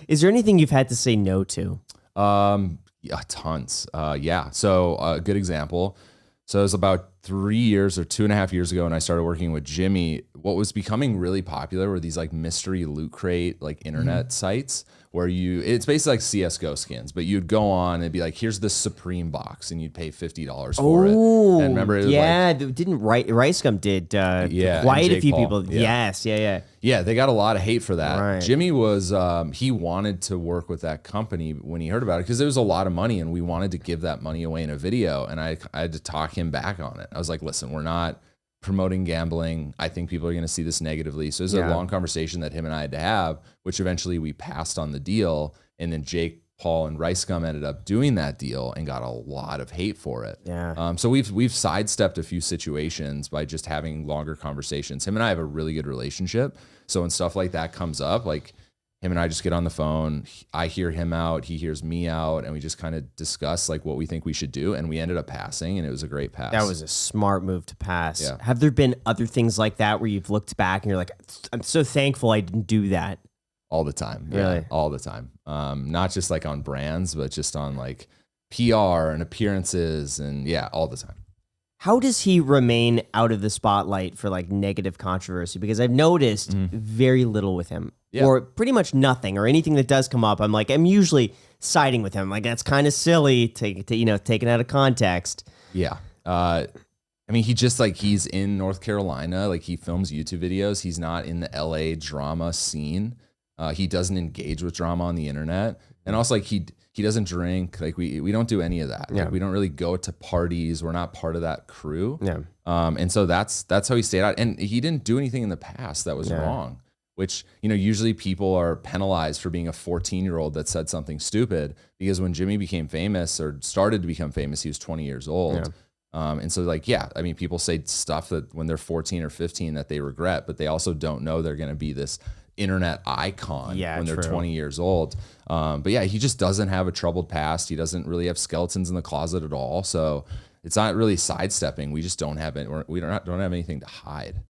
Is there anything you've had to say no to? Yeah, tons. Yeah. So a good example. So it was about 3 years or 2.5 years ago when I started working with Jimmy. What was becoming really popular were these like mystery loot crate, like internet sites where it's basically like CSGO skins, but you'd go on and it'd be like, here's this Supreme box and you'd pay $50 for it. And remember, it was didn't Ricegum did quite a few people. Yeah. Yes, Yeah, they got a lot of hate for that. Right. Jimmy was, he wanted to work with that company when he heard about it because there was a lot of money and we wanted to give that money away in a video. And I had to talk him back on it. I was like, listen, we're not promoting gambling. I think people are going to see this negatively. So it was a long conversation that him and I had to have, which eventually we passed on the deal. And then Jake, Paul, and Ricegum ended up doing that deal and got a lot of hate for it. Yeah. So we've sidestepped a few situations by just having longer conversations. Him and I have a really good relationship. So when stuff like that comes up, like him and I just get on the phone, I hear him out, he hears me out, and we just kind of discuss like what we think we should do. And we ended up passing, and it was a great pass. That was a smart move to pass. Yeah. Have there been other things like that where you've looked back and you're like, I'm so thankful I didn't do that? All the time. Really? Yeah, all the time. Not just like on brands, but just on like PR and appearances and all the time. How does he remain out of the spotlight for like negative controversy? Because I've noticed very little with him, or pretty much nothing, or anything that does come up. I'm usually siding with him. Like, that's kind of silly, taken out of context. Yeah. I mean, he's in North Carolina. Like, he films YouTube videos. He's not in the LA drama scene. He doesn't engage with drama on the internet. And also, like, he doesn't drink. Like, we don't do any of that. Like, we don't really go to parties. We're not part of that crew. Yeah. And so that's how he stayed out. And he didn't do anything in the past that was wrong, which, usually people are penalized for being a 14-year-old that said something stupid, because when Jimmy became famous or started to become famous, he was 20 years old. And so like, I mean, people say stuff that when they're 14 or 15 that they regret, but they also don't know they're going to be this internet icon when they're 20 years old. But yeah, he just doesn't have a troubled past. He doesn't really have skeletons in the closet at all. So it's not really sidestepping. We just don't have it. We don't have anything to hide.